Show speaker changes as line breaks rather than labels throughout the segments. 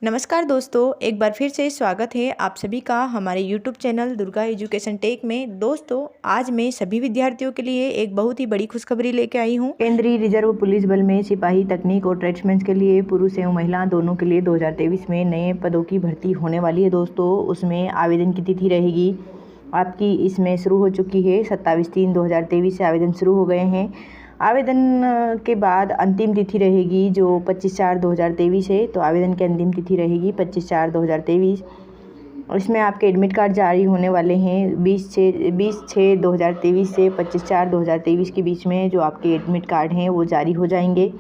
नमस्कार दोस्तों, एक बार फिर से स्वागत है आप सभी का हमारे YouTube channel Durga education tech में। दोस्तों, आज मैं सभी विद्यार्थियों के लिए एक बहुत ही बड़ी खुशखबरी लेके आई हूँ। केंद्रीय रिजर्व पुलिस बल में सिपाही, तकनीक और ट्रेड्समैन के लिए पुरुष एवं महिला दोनों के लिए 2023 में नए पदों की भर्ती होने वाली है। दोस्तों, उसमें आवेदन की तिथि रहेगी आपकी इसमें शुरू हो चुकी है। 27/3/2023 से आवेदन शुरू हो गए हैं। आवेदन के बाद अंतिम तिथि रहेगी जो 25/4/2023 है। तो आवेदन की अंतिम तिथि रहेगी 25/4/2023। इसमें आपके एडमिट कार्ड जारी होने वाले हैं 20/6/2023 से 25/4/2023 के बीच में। जो आपके एडमिट कार्ड हैं वो जारी हो जाएंगे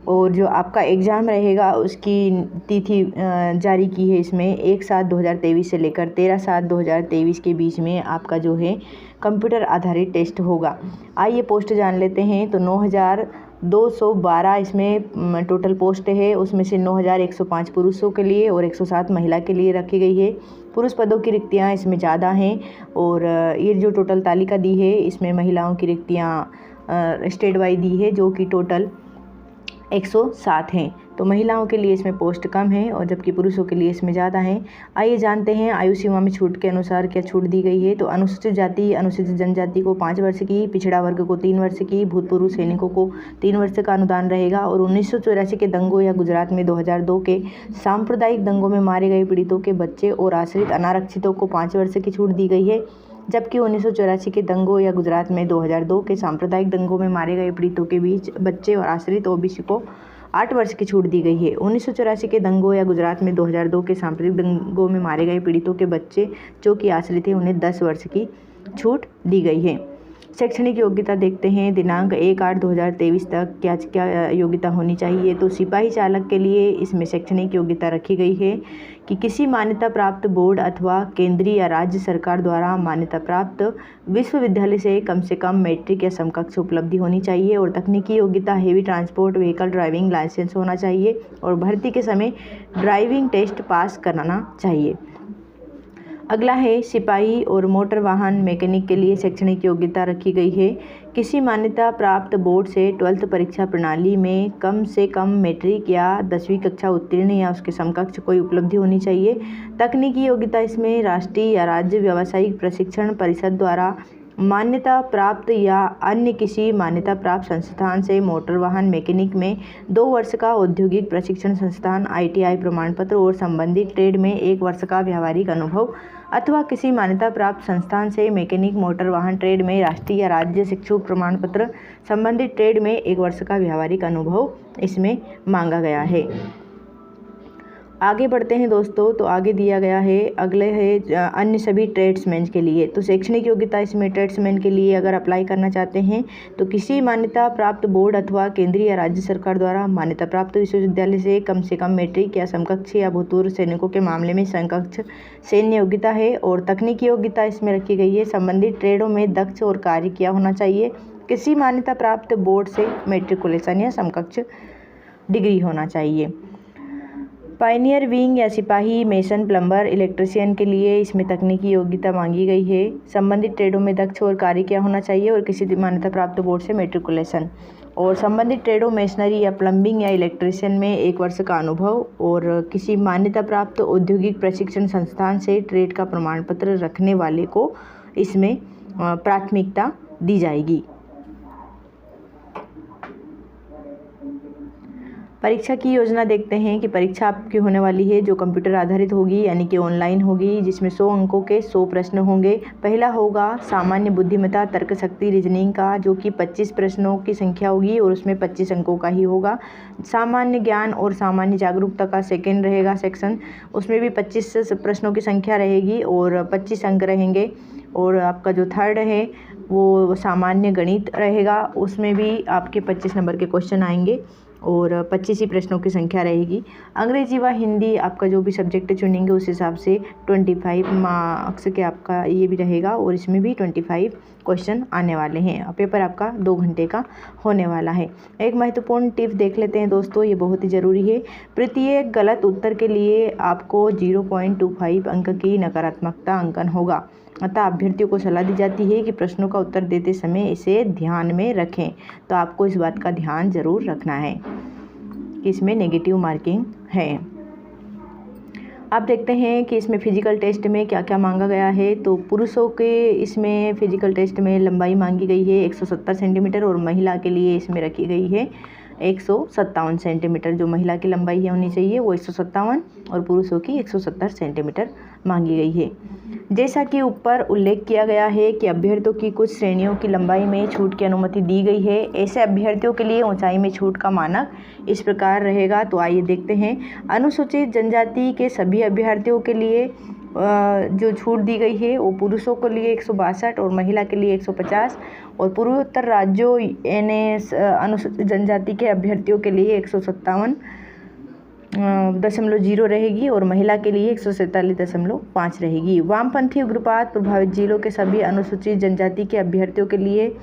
और जो आपका एग्ज़ाम रहेगा उसकी तिथि जारी की है इसमें 1/7/2023 से लेकर 13/7/2023 के बीच में आपका जो है कंप्यूटर आधारित टेस्ट होगा। आइए पोस्ट जान लेते हैं। तो 9,212 इसमें टोटल पोस्ट है। उसमें से 9,105 पुरुषों के लिए और 107 महिला के लिए रखी गई है। पुरुष पदों की रिक्तियाँ इसमें ज़्यादा हैं और ये जो टोटल तालिका दी है इसमें महिलाओं की रिक्तियाँ स्टेट वाइज दी है जो कि टोटल 107 हैं। तो महिलाओं के लिए इसमें पोस्ट कम है और जबकि पुरुषों के लिए इसमें ज़्यादा है। आइए जानते हैं आयु सीमा में छूट के अनुसार क्या छूट दी गई है। तो अनुसूचित जाति, अनुसूचित जनजाति को 5 वर्ष की, पिछड़ा वर्ग को 3 वर्ष की, भूतपूर्व सैनिकों को 3 वर्ष का अनुदान रहेगा और 1984 के दंगों या गुजरात में 2002 के सांप्रदायिक दंगों में मारे गए पीड़ितों के बच्चे और आश्रित अनारक्षितों को 5 वर्ष की छूट दी गई है। जबकि 1984 के दंगों या गुजरात में 2002 के सांप्रदायिक दंगों में मारे गए पीड़ितों के बीच बच्चे और आश्रित ओबीसी को 8 वर्ष की छूट दी गई है। 1984 के दंगों या गुजरात में 2002 के सांप्रदायिक दंगों में मारे गए पीड़ितों के बच्चे जो कि आश्रित हैं उन्हें 10 वर्ष की छूट दी गई है। शैक्षणिक योग्यता देखते हैं। दिनांक 1/8/2023 तक क्या क्या योग्यता होनी चाहिए। तो सिपाही चालक के लिए इसमें शैक्षणिक योग्यता रखी गई है कि किसी मान्यता प्राप्त बोर्ड अथवा केंद्रीय या राज्य सरकार द्वारा मान्यता प्राप्त विश्वविद्यालय से कम मैट्रिक या समकक्ष उपलब्धि होनी चाहिए। और तकनीकी योग्यता heavy transport vehicle driving licence होना चाहिए और भर्ती के समय ड्राइविंग टेस्ट पास कराना चाहिए। अगला है सिपाही और मोटर वाहन मैकेनिक के लिए शैक्षणिक योग्यता रखी गई है। किसी मान्यता प्राप्त बोर्ड से 12th परीक्षा प्रणाली में कम से कम मैट्रिक या 10वीं कक्षा उत्तीर्ण या उसके समकक्ष कोई उपलब्धि होनी चाहिए। तकनीकी योग्यता इसमें राष्ट्रीय या राज्य व्यावसायिक प्रशिक्षण परिषद द्वारा मान्यता प्राप्त या अन्य किसी मान्यता प्राप्त संस्थान से मोटर वाहन मैकेनिक में 2 वर्ष का औद्योगिक प्रशिक्षण संस्थान ITI प्रमाण पत्र और संबंधित ट्रेड में 1 वर्ष का व्यावहारिक अनुभव अथवा किसी मान्यता प्राप्त संस्थान से मैकेनिक मोटर वाहन ट्रेड में राष्ट्रीय या राज्य शिक्षक प्रमाण पत्र, संबंधित ट्रेड में 1 वर्ष का व्यावहारिक अनुभव इसमें मांगा गया है। आगे बढ़ते हैं दोस्तों। तो आगे दिया गया है, अगले है अन्य सभी ट्रेड्समैन के लिए। तो शैक्षणिक योग्यता इसमें ट्रेड्समैन के लिए अगर अप्लाई करना चाहते हैं तो किसी मान्यता प्राप्त बोर्ड अथवा केंद्रीय या राज्य सरकार द्वारा मान्यता प्राप्त विश्वविद्यालय से कम मैट्रिक या समकक्ष या भूतपूर्व सैनिकों के मामले में समकक्ष सैन्य योग्यता है। और तकनीकी योग्यता इसमें रखी गई है संबंधित ट्रेडों में दक्ष और कार्य किया होना चाहिए। किसी मान्यता प्राप्त बोर्ड से मैट्रिकुलेशन या समकक्ष डिग्री होना चाहिए। पायनियर विंग या सिपाही, मेसन, प्लम्बर, इलेक्ट्रीशियन के लिए इसमें तकनीकी योग्यता मांगी गई है। संबंधित ट्रेडों में दक्ष और कार्य किया होना चाहिए और किसी मान्यता प्राप्त बोर्ड से मैट्रिकुलेशन। और संबंधित ट्रेडों मेशनरी या प्लम्बिंग या इलेक्ट्रीशियन में 1 वर्ष का अनुभव और किसी मान्यता प्राप्त औद्योगिक प्रशिक्षण संस्थान से ट्रेड का प्रमाण पत्र रखने वाले को इसमें प्राथमिकता दी जाएगी। परीक्षा की योजना देखते हैं कि परीक्षा आपकी होने वाली है जो कंप्यूटर आधारित होगी यानी कि ऑनलाइन होगी, जिसमें 100 अंकों के 100 प्रश्न होंगे। पहला होगा सामान्य बुद्धिमत्ता, तर्क शक्ति, रीजनिंग का जो कि 25 प्रश्नों की संख्या होगी और उसमें 25 अंकों का ही होगा। सामान्य ज्ञान और सामान्य जागरूकता का सेकेंड रहेगा सेक्शन, उसमें भी 25 प्रश्नों की संख्या रहेगी और 25 अंक रहेंगे। और आपका जो थर्ड है वो सामान्य गणित रहेगा, उसमें भी आपके 25 नंबर के क्वेश्चन आएंगे और 25 ही प्रश्नों की संख्या रहेगी। अंग्रेजी व हिंदी आपका जो भी सब्जेक्ट चुनेंगे उस हिसाब से 25 मार्क्स के आपका ये भी रहेगा और इसमें भी 25 क्वेश्चन आने वाले हैं। पेपर आपका 2 घंटे का होने वाला है। एक महत्वपूर्ण टिप देख लेते हैं दोस्तों, ये बहुत ही ज़रूरी है। प्रत्येक गलत उत्तर के लिए आपको 0.25 अंक की नकारात्मकता अंकन होगा। अतः अभ्यर्थियों को सलाह दी जाती है कि प्रश्नों का उत्तर देते समय इसे ध्यान में रखें। तो आपको इस बात का ध्यान ज़रूर रखना है कि इसमें नेगेटिव मार्किंग है। आप देखते हैं कि इसमें फ़िज़िकल टेस्ट में क्या क्या मांगा गया है। तो पुरुषों के इसमें फ़िज़िकल टेस्ट में लंबाई मांगी गई है 170 सेंटीमीटर और महिला के लिए इसमें रखी गई है 157 सेंटीमीटर। जो महिला की लंबाई है होनी चाहिए वो 157 और पुरुषों की 170 सेंटीमीटर मांगी गई है। जैसा कि ऊपर उल्लेख किया गया है कि अभ्यर्थियों की कुछ श्रेणियों की लंबाई में छूट की अनुमति दी गई है। ऐसे अभ्यर्थियों के लिए ऊंचाई में छूट का मानक इस प्रकार रहेगा। तो आइए देखते हैं। अनुसूचित जनजाति के सभी अभ्यर्थियों के लिए जो छूट दी गई है वो पुरुषों के लिए 162 और महिला के लिए 150 और पूर्वोत्तर राज्यों यानी अनुसूचित जनजाति के अभ्यर्थियों के लिए 157.0 रहेगी और महिला के लिए 147.5 रहेगी। वामपंथी उग्रवाद प्रभावित जिलों के सभी अनुसूचित जनजाति के अभ्यर्थियों के लिए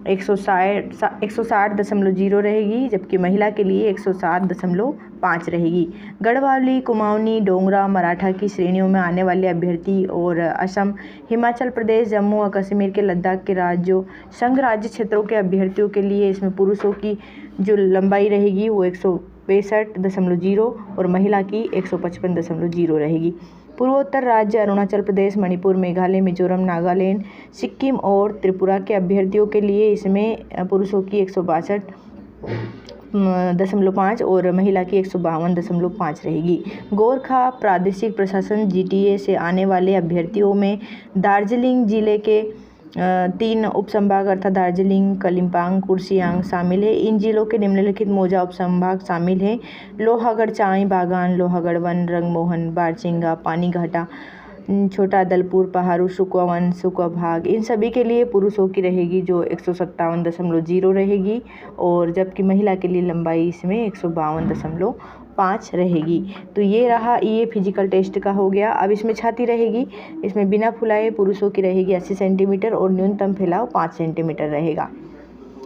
160.0 रहेगी, जबकि महिला के लिए 107.5 रहेगी। गढ़वाली, कुमाऊनी, डोगरा, मराठा की श्रेणियों में आने वाले अभ्यर्थी और असम, हिमाचल प्रदेश, जम्मू और कश्मीर के लद्दाख के राज्यों, संघ राज्य क्षेत्रों के अभ्यर्थियों के लिए इसमें पुरुषों की जो लंबाई रहेगी वो 165.0 और महिला की 155.0 रहेगी। पूर्वोत्तर राज्य अरुणाचल प्रदेश, मणिपुर, मेघालय, मिजोरम, नागालैंड, सिक्किम और त्रिपुरा के अभ्यर्थियों के लिए इसमें पुरुषों की 162.5 और महिला की 152.5 रहेगी। गोरखा प्रादेशिक प्रशासन GTA से आने वाले अभ्यर्थियों में दार्जिलिंग जिले के 3 उपसंभाग अर्थात दार्जिलिंग, कलिम्पोंग, कुर्सियांग शामिल है। इन जिलों के निम्नलिखित मौजा उपसंभाग शामिल हैं: लोहागढ़, चाय बागान, लोहागढ़ वन, रंगमोहन, बारचिंगा, पानीघाटा, छोटा दलपुर, पहाड़ू, सुकवा वन, सुकवा भाग। इन सभी के लिए पुरुषों की रहेगी जो 157.0 रहेगी और जबकि महिला के लिए लंबाई इसमें 152.5 रहेगी। तो ये रहा, ये फिजिकल टेस्ट का हो गया। अब इसमें छाती रहेगी। इसमें बिना फुलाए पुरुषों की रहेगी 80 सेंटीमीटर और न्यूनतम फैलाव 5 सेंटीमीटर रहेगा।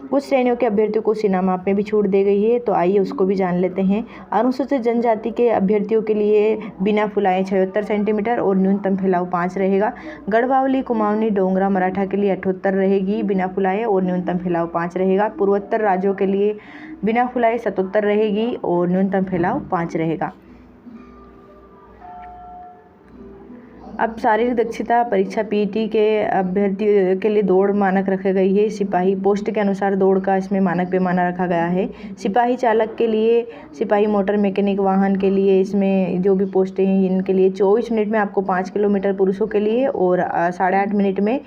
कुछ श्रेणियों के अभ्यर्थियों को सीना माप में भी छूट दी गई है, तो आइए उसको भी जान लेते हैं। अनुसूचित जनजाति के अभ्यर्थियों के लिए बिना फुलाए 76 सेंटीमीटर और न्यूनतम फैलाव 5 रहेगा। गढ़वाली, कुमाऊनी, डोगरा, मराठा के लिए 78 रहेगी बिना फुलाए और न्यूनतम फैलाव 5 रहेगा। पूर्वोत्तर राज्यों के लिए बिना फुलाए 77 रहेगी और न्यूनतम फैलाव 5 रहेगा। अब शारीरिक दक्षता परीक्षा PET के अभ्यर्थियों के लिए दौड़ मानक रखी गई है। सिपाही पोस्ट के अनुसार दौड़ का इसमें मानक पैमाना रखा गया है। सिपाही चालक के लिए, सिपाही मोटर मैकेनिक वाहन के लिए इसमें जो भी पोस्टें हैं इनके लिए 24 मिनट में आपको 5 किलोमीटर पुरुषों के लिए और 8.5 मिनट में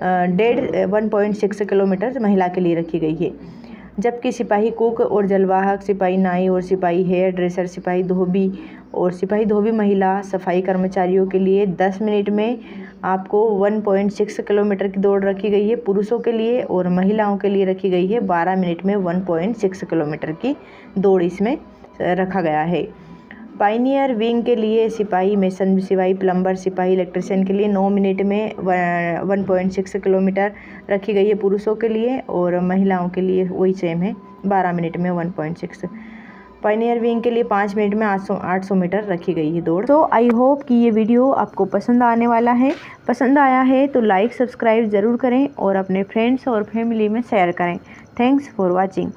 1.6 किलोमीटर महिला के लिए रखी गई है। जबकि सिपाही कुक और जलवाहक, सिपाही नाई और सिपाही हेयर ड्रेसर, सिपाही धोबी और सिपाही धोबी महिला सफाई कर्मचारियों के लिए 10 मिनट में आपको 1.6 किलोमीटर की दौड़ रखी गई है पुरुषों के लिए और महिलाओं के लिए रखी गई है 12 मिनट में 1.6 किलोमीटर की दौड़ इसमें रखा गया है। पाइनियर विंग के लिए सिपाही मेसन, सिपाही प्लम्बर, सिपाही इलेक्ट्रिशियन के लिए 9 मिनट में 1.6 किलोमीटर रखी गई है पुरुषों के लिए और महिलाओं के लिए वही सेम है 12 मिनट में 1.6। पाइनियर विंग के लिए 5 मिनट में 800 मीटर रखी गई है दौड़। तो आई होप कि ये वीडियो आपको पसंद आने वाला है। पसंद आया है तो लाइक सब्सक्राइब ज़रूर करें और अपने फ्रेंड्स और फैमिली में शेयर करें। Thanks for watching.